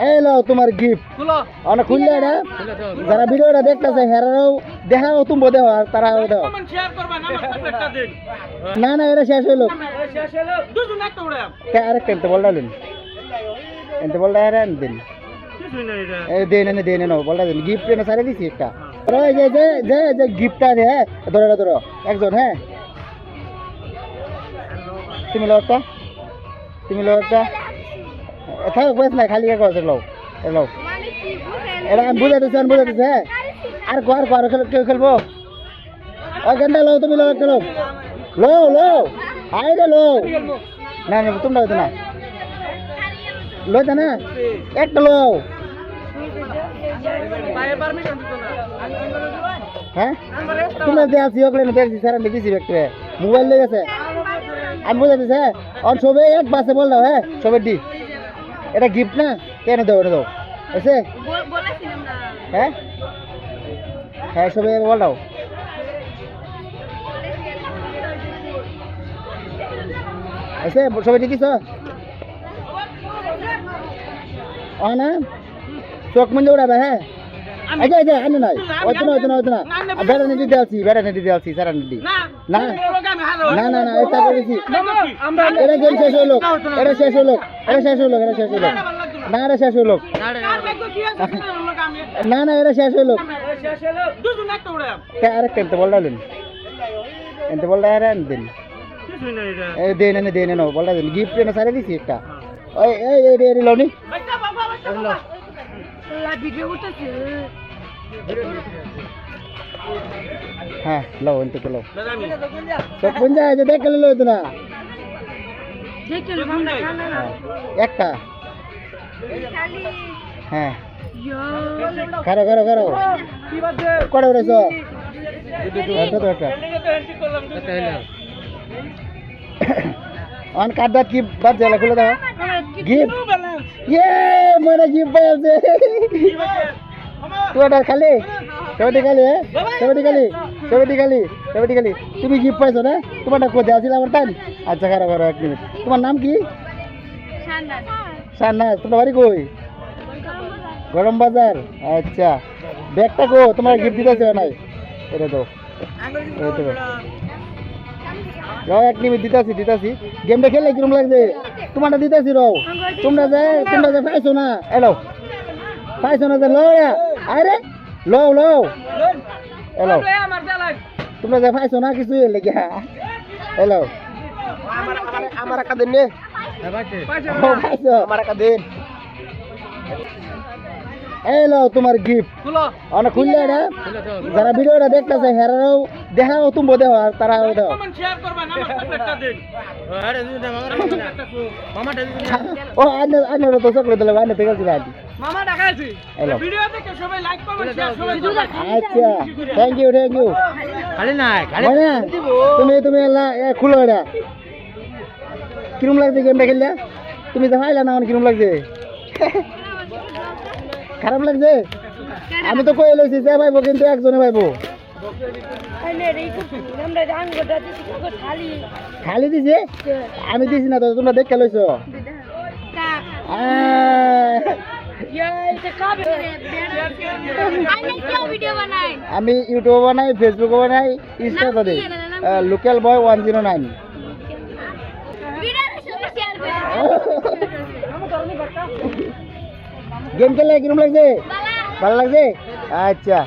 এই লও তোমার গিফট অনেক খুললে এটা যারা ভিডিওটা দেখতেছে হেরাও দেখাও তুমি দেও আর তারাও দেও না না এটা শেষ হইলো আরেকটা এনতে বলটা দিন এনতে বলটা হেরান দিন দেন বলটা দিন গিফট এনে সারে দিছি একটা যে যে যে যে গিফটটা রে ধরো ধরো একজন হ্যাঁ তুমি লো একটা থাক বস না খালি এক আছে লও এলো এটা আমি বুঝাতেছি হ্যাঁ আর কেউ খেলবো ওই গেন্দা লো তুমি লো একটা লো আই রে লো না না তোমরা হইতো না লইতা না একটা লো হ্যাঁ তোমরা দেখাচ্ছি ওগুলো দেখছি স্যার আমি দিছি একটা মোবাইল লেগে গেছে আমি বুঝাতেছি হ্যাঁ আর সবে এক বাসে বল দাও হ্যাঁ সবে দি এটা গিফট না কেন দাও এটা দাও এসে হ্যাঁ হ্যাঁ সবে বল দাও এসে সবে দিছ না চোখ মঞ্জে উড়াবে হ্যাঁ আচ্ছা আচ্ছা আনে নাই হয়তো না বেড়ানি দিতে আসছি স্যার আনি দি না না না না এটা করেছি এটা গেম শেষ হলো এটা শেষ হলো না এটা শেষ হলো না না এটা শেষ হলো আরেকটা এনতে বলটা দিন হেরান দিন দেন বলটা দিন গিফট এনে সারে দিছি একটা ওই এই লনি হ্যাঁ লো এনতে তো লো তো কোন যায় যে দেখ লো তো না একটা হ্যাঁ খারো কড়া উড়েছ অন কার্ডটা কি বাদ জ্বালা খুলে দাও গিফট ইয়ে মনে গিফট পাইছে তুই এটা খালি সবেটি খালি তুমি গিফট পাইছো না তোমারটা কোথায় আছিল আমার টাইম আচ্ছা খারাপ এক মিনিট তোমার নাম কি শাহনাজ তোমার বাড়ি কই গরম বাজার আচ্ছা ব্যাগটা কো তোমার গিফট দিতেছে নাই এটা দাও এক মিনিট দিতাছি গেমটা খেললে কিরম লাগছে তোমারটা দিতেছি তোমরা যে পাইছো না এলো পাইছো না যে লো আরে লো এলো তোমরা যে পাইছো না কিছু লেগে এলো আমার একটা দিন আমার একটা দিন এলো তোমার গিফট অনেক খুললে এটা যারা ভিডিওটা দেখতেছে হেরাও দেখাও তুমি দেও আর তারাও দেও ও আন্নার তো চকলেট দিলে আন্না থেকে গেছিল আন্টি আচ্ছা থ্যাংক ইউ তুমি খুলো এটা কিরম লাগছে গেমটা খেললে তুমি তো পাইলা না কিরম লাগছে খারাপ লাগছে আমি তো কয়ে লইছি যে পাইবো কিন্তু একজনে পাইবো খালি দিছে আমি দিছি না তো তোমরা দেখে লইছো আমি ইউটিউবে বানাই ফেসবুকে বানাই ইনস্টাতে দিই লোকাল বয় 109 গেম খেলে কিরম লাগছে ভালো লাগছে আচ্ছা